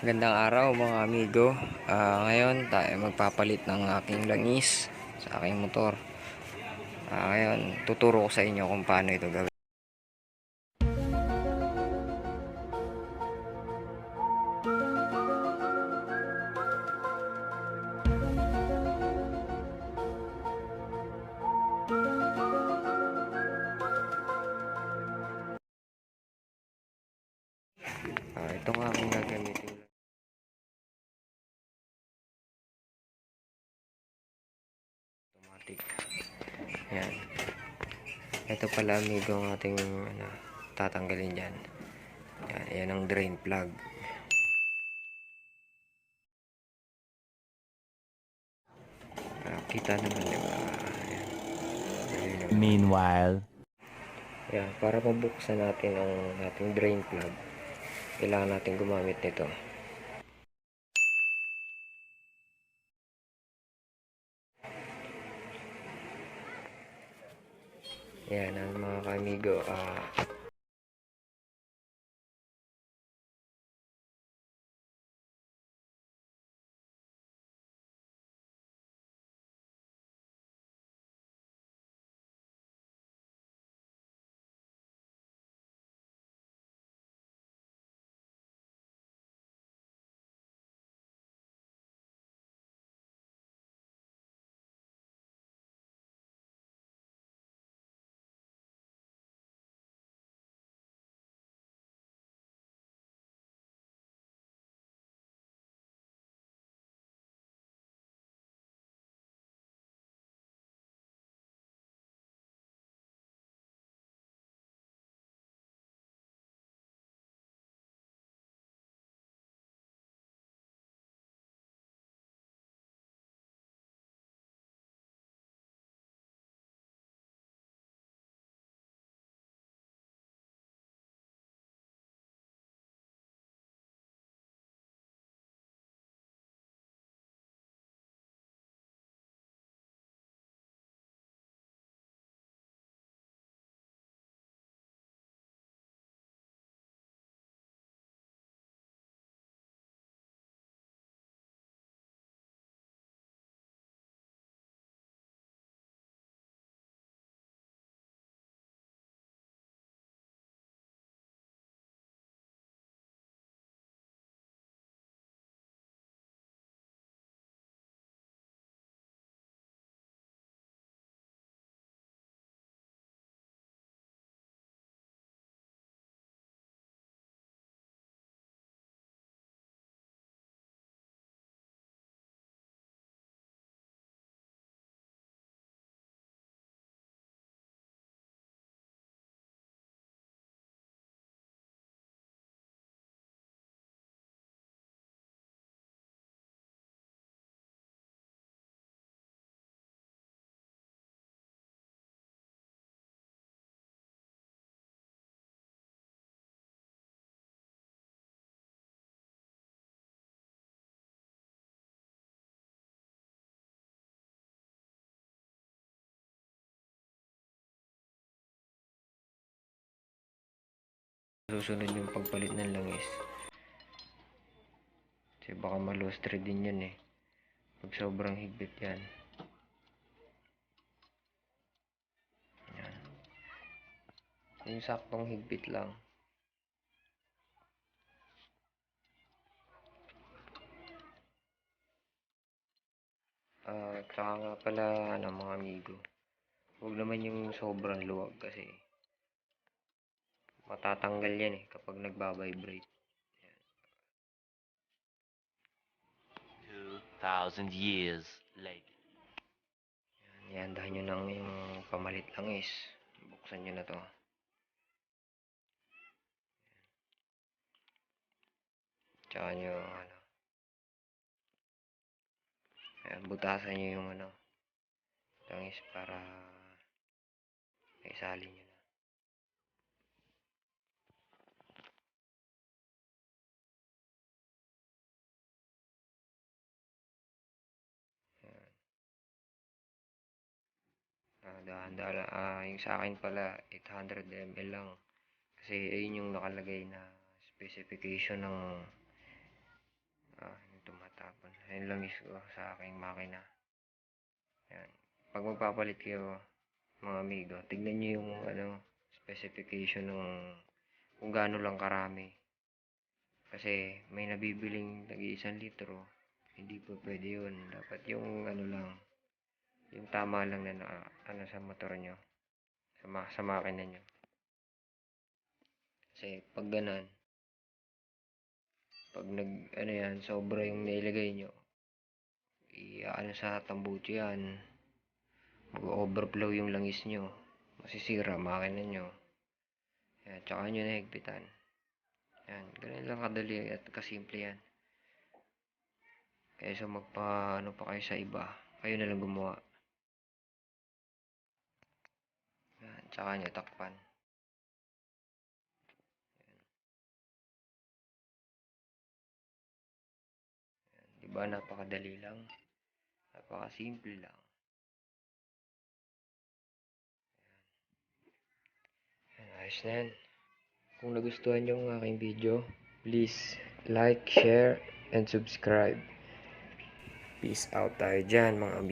Magandang araw mga amigo. Ngayon tayo magpapalit ng aking langis sa aking motor. Ngayon tuturo ko sa inyo kung paano ito gawin. Ito nga aking gagamitin, automatic. Yan. Ito pala amigo ang ating tatanggalin dyan. Yan ang drain plug. Kita naman diba? Meanwhile, Yan, para mabuksan natin ang ating drain plug, kailangan natin gumamit nito. Yan ang mga kamigo. Susunod yung pagpalit ng langis. Kasi baka ma-loose thread din yan eh. Pag sobrang higpit yan. Yan. Yung saktong higpit lang. Saka nga pala mga amigo. Huwag naman yung sobrang luwag kasi matatanggal yan eh kapag nagbabibrate. 2,000 years later. Yan, dahan nyo lang yung pamalit langis. Buksan nyo na to. Tsaka nyo, butasan nyo yung langis para maisali nyo na. Dahan-dahan, yung sa akin pala, 800 ml lang. Kasi ayun yung nakalagay na specification ng Yung tumatapon. Yung langis ko sa aking makina. Yan. Pag magpapalit kayo, mga amigo, tignan nyo yung specification ng kung gaano lang karami. Kasi may nabibiling tag-1 litro, hindi po pwede yun. Dapat yung lang, yung tama lang na sa motor nyo, sa makina nyo. Kasi pag ganan, pag sobra yung nilagay nyo, sa tambucho yan, mag-overflow yung langis nyo, masisira makina nyo. Yan, tsaka nyo nahigpitan. Yan, ganun lang kadali at kasimple yan. Kaysa pa kayo sa iba, kayo na lang gumawa. Yan, tsaka nyo takpan. Diba, napakadali lang. Napakasimple lang. Yan, ayos na yan. Kung nagustuhan nyo ang aking video, please like, share, and subscribe. Peace out tayo dyan, mga amigo.